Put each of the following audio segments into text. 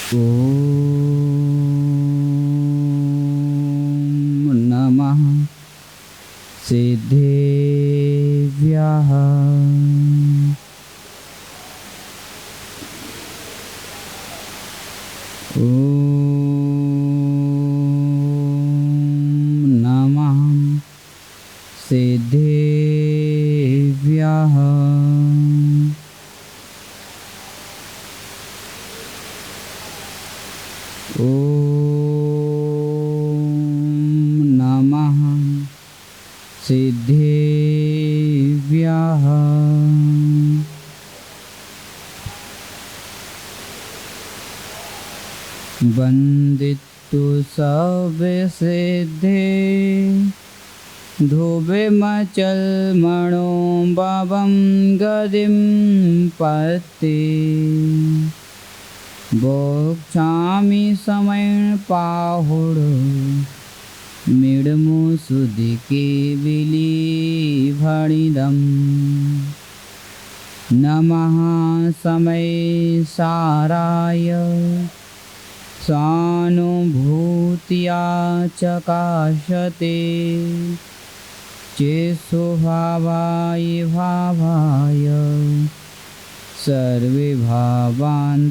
ॐ नमः सिद्धेभ्यः। ॐ नमः सिद्धेभ्यः। ॐ नमः सिद्धेभ्यः। वन्दितु सविसिद्धे ध्रुवमचलमणो भवं गदिं पते। बोक्षामि समयं पाहुड मिडमु सुदिके विलीभणिदम्। नमः समय साराय स्वानुभूत्या चकाशते चेत्स्वभावाय भावाय सर्वे भावान्तरच्छेदे।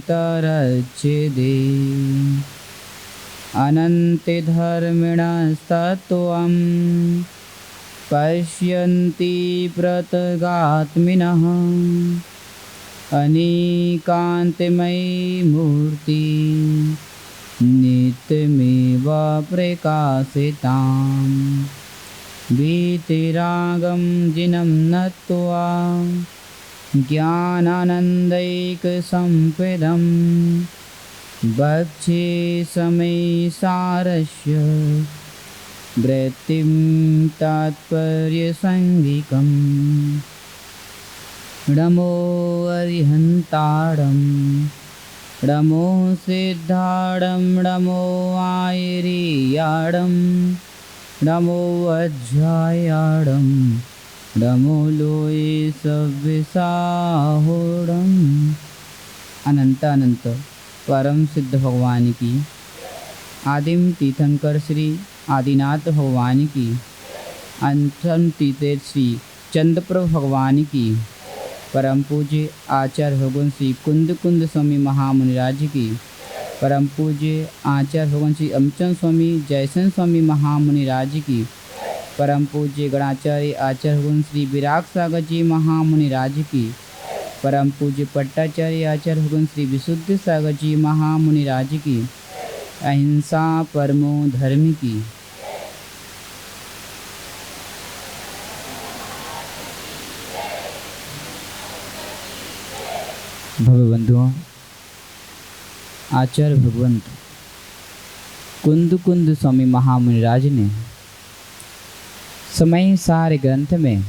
अनन्ते धर्मिणस्तत्त्वं पश्यन्ति प्रत्यगात्मिनः। अनेकान्तमयी मूर्ति नित्यमेव प्रकाशिताम्। वीतरागं जिनं नत्वा ज्ञानानन्दैकसम्पदं वक्षे समयसारस्य वृत्तिं तात्पर्यसङ्गिकम्। नमो अरिहन्तारं नमो सिद्धारं नमो आयर्याडं नमो अध्यायाडं नमो लोये सव्यसाहोडम्। अनंत अनंत परम सिद्ध भगवान की, आदिम तीर्थंकर श्री आदिनाथ भगवान की, अंतम तीर्थ श्री चंद्रप्रभु भगवान की, परम पूज्य आचार्य भगवान श्री कुंद कुंद स्वामी महामुनिराज की, परम पूज्य आचार्य भगवान श्री अमचंद स्वामी जयसन स्वामी महामुनिराज की, परम पूज्य गणाचार्य आचार्य भगवान श्री विराग सागर जी महामुनिराज की, परम पूज्य पट्टाचार्य आचार्य भगवान श्री विशुद्ध सागर जी महामुनिराज की, अहिंसा परमो धर्म की। भव्य बंधुओं, आचार्य भगवंत कुंद कुंद स्वामी महामुनिराज ने समय सार ग्रंथ में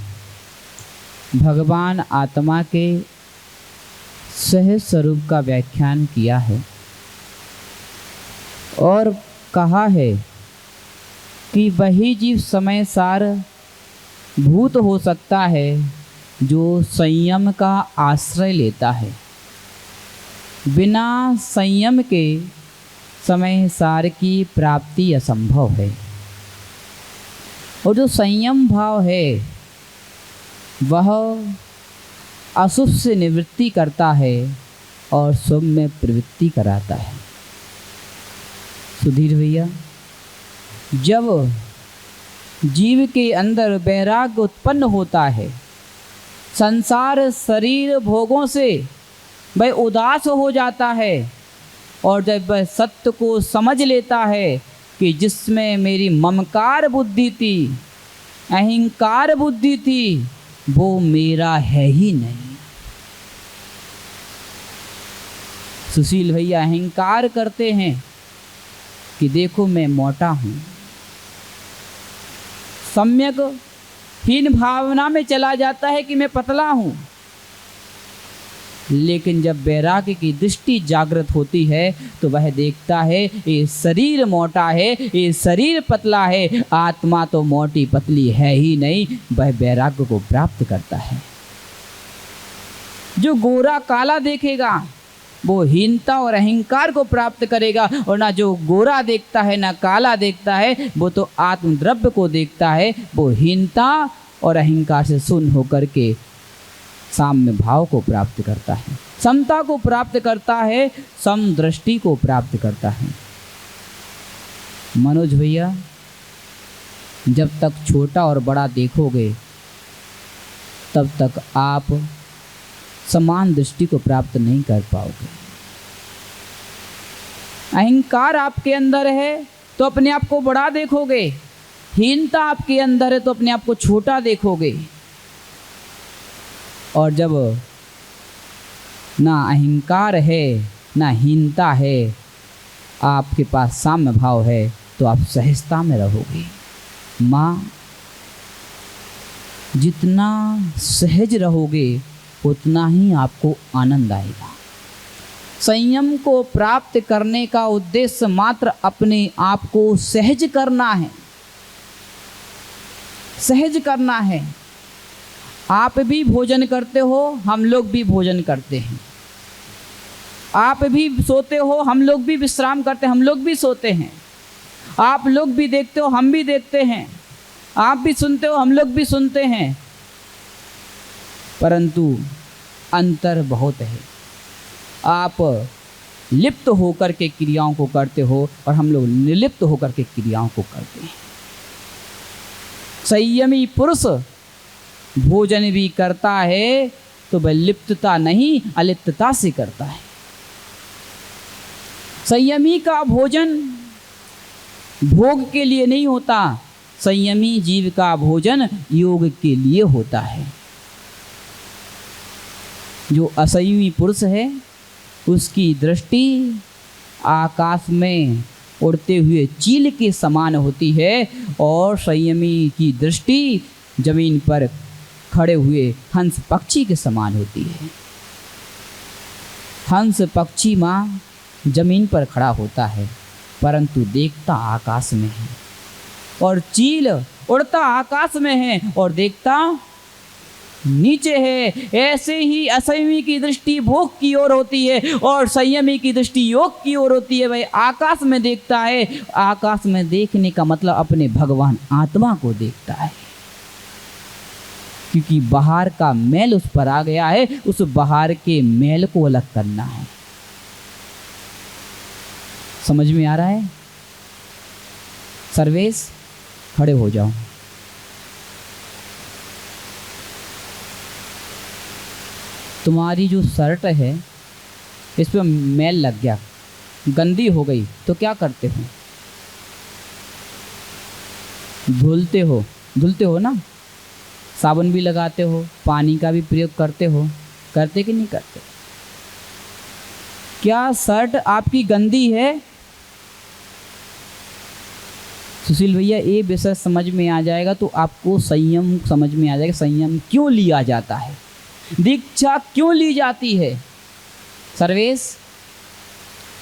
भगवान आत्मा के सहज स्वरूप का व्याख्यान किया है और कहा है कि वही जीव समय सार भूत हो सकता है जो संयम का आश्रय लेता है। बिना संयम के समय सार की प्राप्ति असंभव है। और जो संयम भाव है वह अशुभ से निवृत्ति करता है और शुभ में प्रवृत्ति कराता है। सुधीर भैया, जब जीव के अंदर वैराग्य उत्पन्न होता है, संसार शरीर भोगों से वह उदास हो जाता है और जब वह सत्य को समझ लेता है कि जिसमें मेरी ममकार बुद्धि थी, अहंकार बुद्धि थी, वो मेरा है ही नहीं। सुशील भैया अहंकार करते हैं कि देखो मैं मोटा हूँ, सम्यक हीन भावना में चला जाता है कि मैं पतला हूँ। लेकिन जब वैराग्य की दृष्टि जागृत होती है तो वह देखता है ये शरीर मोटा है, ये शरीर पतला है, आत्मा तो मोटी पतली है ही नहीं। वह वैराग्य को प्राप्त करता है। जो गोरा काला देखेगा वो हीनता और अहंकार को प्राप्त करेगा, और ना जो गोरा देखता है ना काला देखता है, वो तो आत्मद्रव्य को देखता है। वो हीनता और अहंकार से शून्य होकर के साम्य भाव को प्राप्त करता है, समता को प्राप्त करता है, समदृष्टि को प्राप्त करता है। मनोज भैया, जब तक छोटा और बड़ा देखोगे तब तक आप समान दृष्टि को प्राप्त नहीं कर पाओगे। अहंकार आपके अंदर है तो अपने आप को बड़ा देखोगे, हीनता आपके अंदर है तो अपने आप को छोटा देखोगे। और जब ना अहंकार है ना हीनता है, आपके पास साम्य भाव है, तो आप सहजता में रहोगे। माँ, जितना सहज रहोगे उतना ही आपको आनंद आएगा। संयम को प्राप्त करने का उद्देश्य मात्र अपने आप को सहज करना है, सहज करना है। आप भी भोजन करते हो, हम लोग भी भोजन करते हैं। आप भी सोते हो, हम लोग भी विश्राम करते हैं, हम लोग भी सोते हैं। आप लोग भी देखते हो, हम भी देखते हैं। आप भी सुनते हो, हम लोग भी सुनते हैं। परंतु अंतर बहुत है। आप लिप्त होकर के क्रियाओं को करते हो और हम लोग निर्लिप्त होकर के क्रियाओं को करते हैं। संयमी पुरुष भोजन भी करता है तो वह लिप्तता नहीं अलिप्तता से करता है। संयमी का भोजन भोग के लिए नहीं होता, संयमी जीव का भोजन योग के लिए होता है। जो असंयमी पुरुष है उसकी दृष्टि आकाश में उड़ते हुए चील के समान होती है और संयमी की दृष्टि जमीन पर खड़े हुए हंस पक्षी के समान होती है। हंस पक्षी माँ जमीन पर खड़ा होता है परंतु देखता आकाश में है, और चील उड़ता आकाश में है और देखता नीचे है। ऐसे ही असंयमी की दृष्टि भोग की ओर होती है और संयमी की दृष्टि योग की ओर होती है। वह आकाश में देखता है। आकाश में देखने का मतलब अपने भगवान आत्मा को देखता है, क्योंकि बाहर का मैल उस पर आ गया है। उस बाहर के मैल को अलग करना है। समझ में आ रहा है? सर्वेश खड़े हो जाओ। तुम्हारी जो शर्ट है इस पर मैल लग गया, गंदी हो गई, तो क्या करते हो? धुलते हो ना, साबुन भी लगाते हो, पानी का भी प्रयोग करते हो, करते कि नहीं करते? क्या शर्ट आपकी गंदी है? सुशील भैया, ये विषय समझ में आ जाएगा तो आपको संयम समझ में आ जाएगा। संयम क्यों लिया जाता है, दीक्षा क्यों ली जाती है। सर्वेश,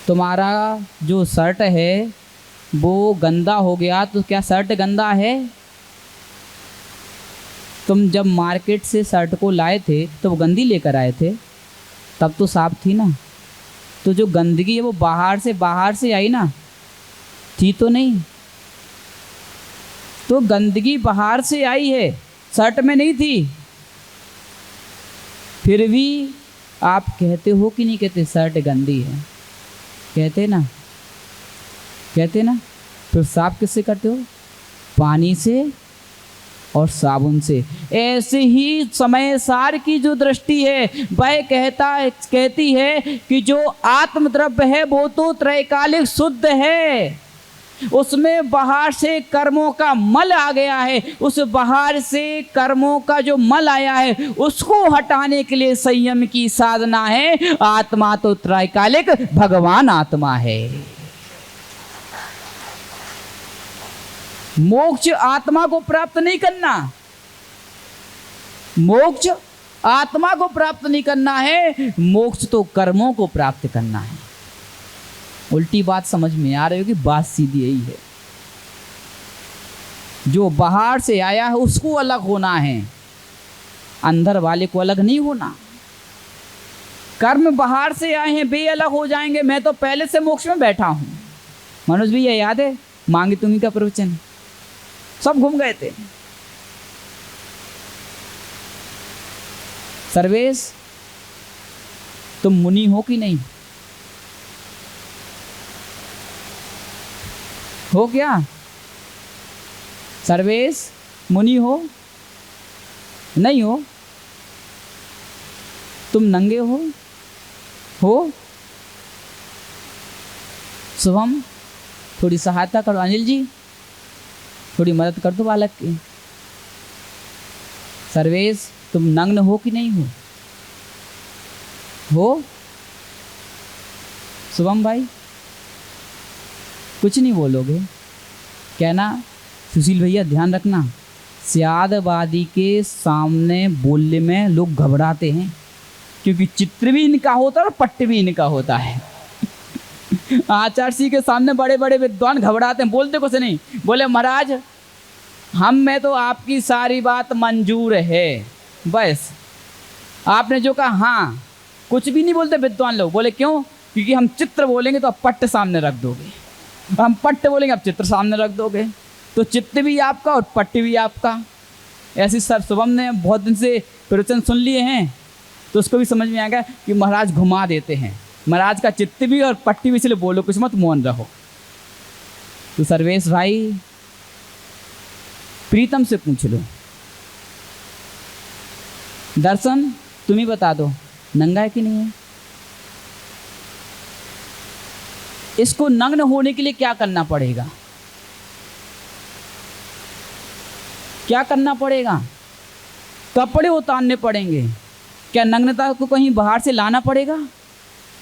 तुम्हारा जो शर्ट है वो गंदा हो गया, तो क्या शर्ट गंदा है? तुम जब मार्केट से शर्ट को लाए थे तो वो गंदी लेकर आए थे, तब तो साफ थी ना। तो जो गंदगी है वो बाहर से आई ना, थी तो नहीं। तो गंदगी बाहर से आई है, शर्ट में नहीं थी। फिर भी आप कहते हो कि नहीं कहते शर्ट गंदी है? कहते ना। फिर साफ किससे करते हो? पानी से और साबुन से। ऐसे ही समय सार की जो दृष्टि है वह कहती है कि जो आत्मद्रव्य है वो तो त्रैकालिक शुद्ध है, उसमें बाहर से कर्मों का मल आ गया है। उस बाहर से कर्मों का जो मल आया है उसको हटाने के लिए संयम की साधना है। आत्मा तो त्रैकालिक भगवान आत्मा है। मोक्ष आत्मा को प्राप्त नहीं करना, मोक्ष आत्मा को प्राप्त नहीं करना है, मोक्ष तो कर्मों को प्राप्त करना है। उल्टी बात समझ में आ रही होगी, बात सीधी यही है। जो बाहर से आया है उसको अलग होना है, अंदर वाले को अलग नहीं होना। कर्म बाहर से आए हैं, वे अलग हो जाएंगे, मैं तो पहले से मोक्ष में बैठा हूं। मनोज भैया याद है मांगी तुम्ही का प्रवचन, सब घूम गए थे। सर्वेश तुम मुनि हो कि नहीं हो? क्या सर्वेश मुनि हो? नहीं हो? तुम नंगे हो? शुभम थोड़ी सहायता करो, अनिल जी थोड़ी मदद कर दो बालक की। सर्वेश तुम नग्न हो कि नहीं हो? शुभम भाई कुछ नहीं बोलोगे? कहना सुशील भैया ध्यान रखना, स्यादवादी के सामने बोलने में लोग घबराते हैं, क्योंकि चित्र भी इनका होता है और पट्ट भी इनका होता है। आचार्य के सामने बड़े बड़े विद्वान घबराते हैं, बोलते कुछ नहीं। बोले महाराज हम में तो आपकी सारी बात मंजूर है, बस आपने जो कहा हाँ, कुछ भी नहीं बोलते विद्वान लोग। बोले क्यों? क्योंकि हम चित्र बोलेंगे तो आप पट्ट सामने रख दोगे, हम पट्ट बोलेंगे आप चित्र सामने रख दोगे, तो चित्र भी आपका और पट्ट भी आपका। ऐसी सर शुभम ने बहुत दिन से प्रवचन सुन लिए हैं, तो उसको भी समझ में आएगा कि महाराज घुमा देते हैं, महाराज का चित्त भी और पट्टी भी, इसलिए बोलो कुछ मत, मौन रहो। तो सर्वेश भाई प्रीतम से पूछ लो, दर्शन तुम ही बता दो नंगा है कि नहीं है? इसको नग्न होने के लिए क्या करना पड़ेगा? क्या करना पड़ेगा? कपड़े उतारने पड़ेंगे। क्या नग्नता को कहीं बाहर से लाना पड़ेगा?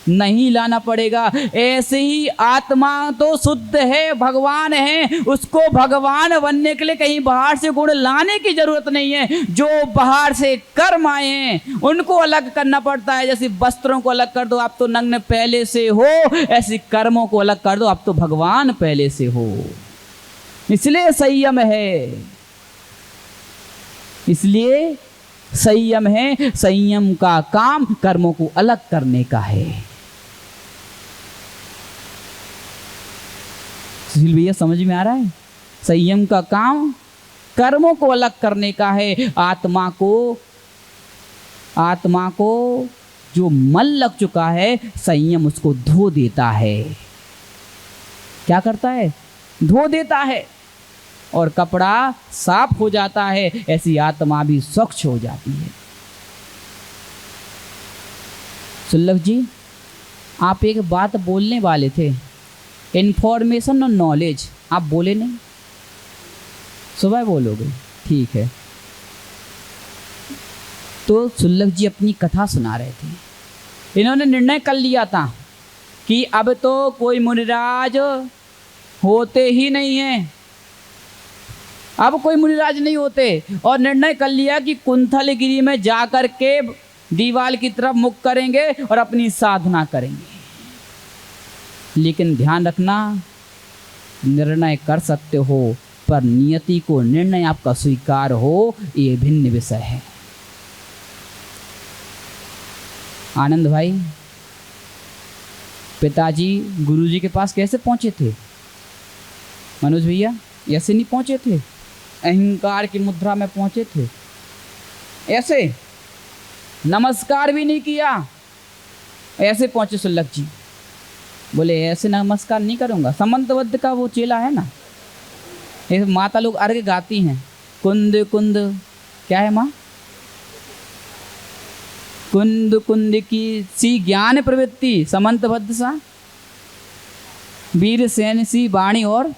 नहीं लाना पड़ेगा। ऐसे ही आत्मा तो शुद्ध है, भगवान है, उसको भगवान बनने के लिए कहीं बाहर से गुण लाने की जरूरत नहीं है। जो बाहर से कर्म आए हैं उनको अलग करना पड़ता है। जैसे वस्त्रों को अलग कर दो, आप तो नग्न पहले से हो, ऐसे कर्मों को अलग कर दो, आप तो भगवान पहले से हो। इसलिए संयम है, इसलिए संयम है। संयम का काम कर्मों को अलग करने का है। सुशील भैया समझ में आ रहा है? संयम का काम कर्मों को अलग करने का है। आत्मा को जो मल लग चुका है, संयम उसको धो देता है। क्या करता है? धो देता है और कपड़ा साफ हो जाता है। ऐसी आत्मा भी स्वच्छ हो जाती है। सुल्लभ जी आप एक बात बोलने वाले थे, इंफॉर्मेशन और नॉलेज, आप बोले नहीं, सुबह बोलोगे, ठीक है। तो सुल्लभ जी अपनी कथा सुना रहे थे। इन्होंने निर्णय कर लिया था कि अब तो कोई मुनिराज होते ही नहीं हैं, अब कोई मुनिराज नहीं होते, और निर्णय कर लिया कि कुंथलगिरी में जाकर के दीवाल की तरफ मुख करेंगे और अपनी साधना करेंगे। लेकिन ध्यान रखना, निर्णय कर सकते हो पर नियति को निर्णय आपका स्वीकार हो, ये भिन्न विषय है। आनंद भाई पिताजी गुरुजी के पास कैसे पहुंचे थे? मनोज भैया ऐसे नहीं पहुंचे थे, अहंकार की मुद्रा में पहुंचे थे। ऐसे नमस्कार भी नहीं किया, ऐसे पहुंचे सुल्लभ जी। बोले ऐसे नमस्कार नहीं करूंगा। समंतबद्ध का वो चेला है ना, ये माता लोग अर्घ गाती हैं, कुंद कुंद, क्या है माँ? कुंद कुंद की सी ज्ञान प्रवृत्ति, समंतबद्ध सा वीर सेन सी वाणी, और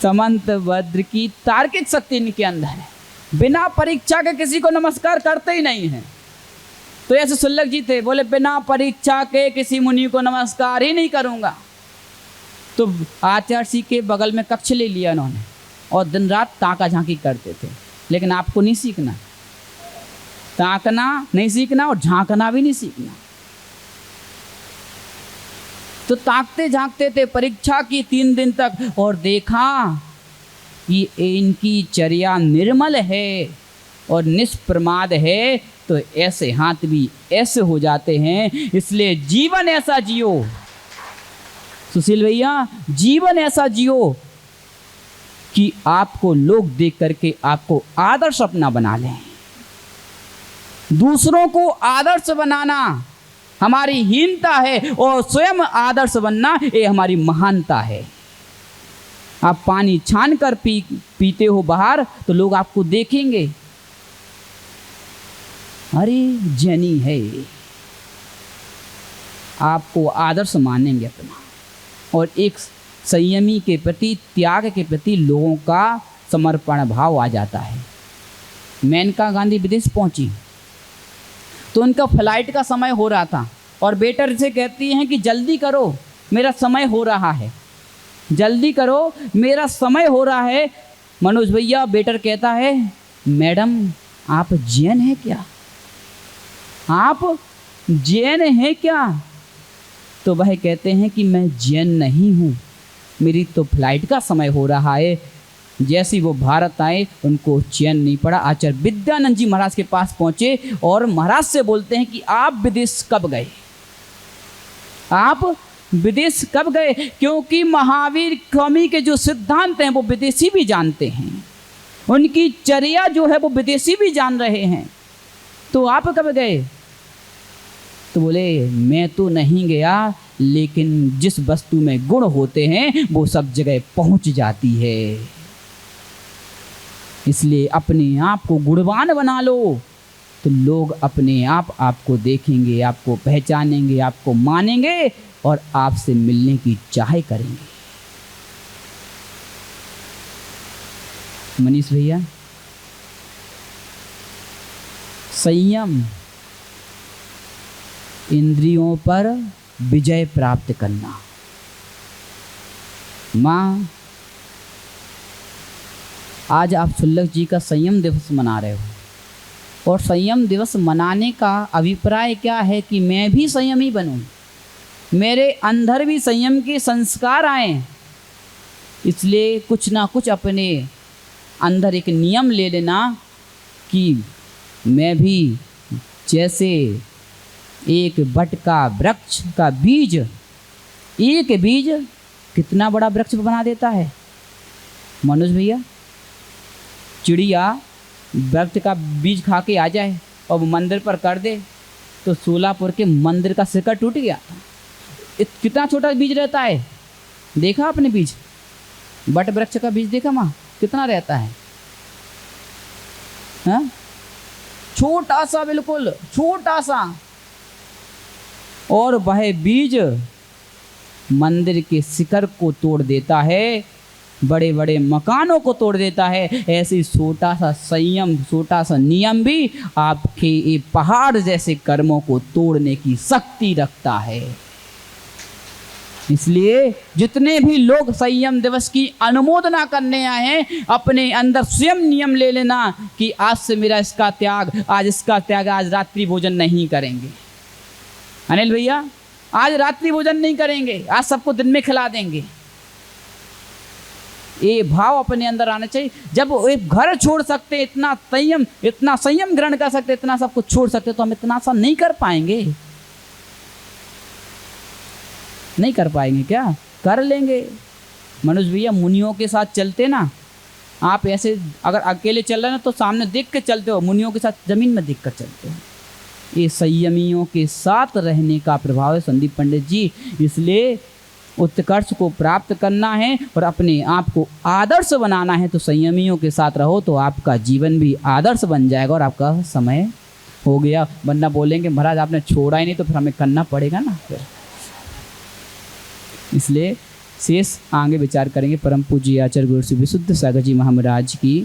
समंतबद्ध की तार्किक शक्ति इनके अंदर है। बिना परीक्षा के किसी को नमस्कार करते ही नहीं है। तो ऐसे सुल्लभ जी थे, बोले बिना परीक्षा के किसी मुनि को नमस्कार ही नहीं करूंगा। तो आचार्य के बगल में कक्ष ले लिया उन्होंने और दिन रात ताका झांकी करते थे। लेकिन आपको नहीं सीखना, ताकना नहीं सीखना और झांकना भी नहीं सीखना। तो ताकते झांकते थे परीक्षा की 3 दिन तक, और देखा कि इनकी चर्या निर्मल है और निष्प्रमाद है, तो ऐसे हाथ भी ऐसे हो जाते हैं। इसलिए जीवन ऐसा जियो सुशील भैया, जीवन ऐसा जियो कि आपको लोग देख करके आपको आदर्श अपना बना लें। दूसरों को आदर्श बनाना हमारी हीनता है और स्वयं आदर्श बनना ये हमारी महानता है। आप पानी छान कर पीते हो बाहर तो लोग आपको देखेंगे, अरे जैनी है, आपको आदर्श मानेंगे अपना। और एक संयमी के प्रति, त्याग के प्रति लोगों का समर्पण भाव आ जाता है। मेनका गांधी विदेश पहुंची तो उनका फ्लाइट का समय हो रहा था और वेटर से कहती हैं कि जल्दी करो मेरा समय हो रहा है, जल्दी करो मेरा समय हो रहा है। मनोज भैया, वेटर कहता है मैडम आप जैन हैं क्या, आप जैन हैं क्या? तो वह कहते हैं कि मैं जैन नहीं हूँ, मेरी तो फ्लाइट का समय हो रहा है। जैसे ही वो भारत आए उनको चैन नहीं पड़ा। आचार्य विद्यानंद जी महाराज के पास पहुँचे और महाराज से बोलते हैं कि आप विदेश कब गए, आप विदेश कब गए? क्योंकि महावीर स्वामी के जो सिद्धांत हैं वो विदेशी भी जानते हैं, उनकी चर्या जो है वो विदेशी भी जान रहे हैं, तो आप कब गए? तो बोले मैं तो नहीं गया, लेकिन जिस वस्तु में गुण होते हैं वो सब जगह पहुंच जाती है। इसलिए अपने आप को गुणवान बना लो तो लोग अपने आप आपको देखेंगे, आपको पहचानेंगे, आपको मानेंगे और आपसे मिलने की चाह करेंगे। मनीष भैया, संयम, इंद्रियों पर विजय प्राप्त करना। माँ, आज आप शुल्लक जी का संयम दिवस मना रहे हो और संयम दिवस मनाने का अभिप्राय क्या है कि मैं भी संयमी बनूं, मेरे अंदर भी संयम के संस्कार आए। इसलिए कुछ ना कुछ अपने अंदर एक नियम ले लेना कि मैं भी जैसे एक बट का वृक्ष का बीज, एक बीज कितना बड़ा वृक्ष बना देता है मनोज भैया। चिड़िया वृक्ष का बीज खा के आ जाए और मंदिर पर कर दे तो सोलापुर के मंदिर का शिखर टूट गया। कितना छोटा बीज रहता है, देखा आपने बीज, बट वृक्ष का बीज देखा माँ कितना रहता है? हाँ, छोटा सा, बिल्कुल छोटा सा। और वह बीज मंदिर के शिखर को तोड़ देता है, बड़े बड़े मकानों को तोड़ देता है। ऐसे छोटा सा संयम, छोटा सा नियम भी आपके ये पहाड़ जैसे कर्मों को तोड़ने की शक्ति रखता है। इसलिए जितने भी लोग संयम दिवस की अनुमोदना करने आए हैं, अपने अंदर स्वयं नियम ले लेना कि आज से मेरा इसका त्याग, आज इसका त्याग, आज रात्रि भोजन नहीं करेंगे। अनिल भैया, आज रात्रि भोजन नहीं करेंगे, आज सबको दिन में खिला देंगे। ये भाव अपने अंदर आना चाहिए। जब एक घर छोड़ सकते, इतना संयम ग्रहण कर सकते, इतना सब कुछ छोड़ सकते, तो हम इतना सा नहीं कर पाएंगे? नहीं कर पाएंगे क्या? कर लेंगे। मनोज भैया, मुनियों के साथ चलते ना, आप ऐसे अगर अकेले चल रहे ना तो सामने देख के चलते हो, मुनियों के साथ जमीन में देख कर चलते हो। ये संयमियों के साथ रहने का प्रभाव है संदीप पंडित जी। इसलिए उत्कर्ष को प्राप्त करना है और अपने आप को आदर्श बनाना है तो संयमियों के साथ रहो, तो आपका जीवन भी आदर्श बन जाएगा और आपका समय हो गया। वरना बोलेंगे महाराज आपने छोड़ा ही नहीं, तो फिर हमें करना पड़ेगा ना फिर। इसलिए शेष आगे विचार करेंगे। परम पूज्य आचार्य गुरु श्री विशुद्ध सागर जी महाराज की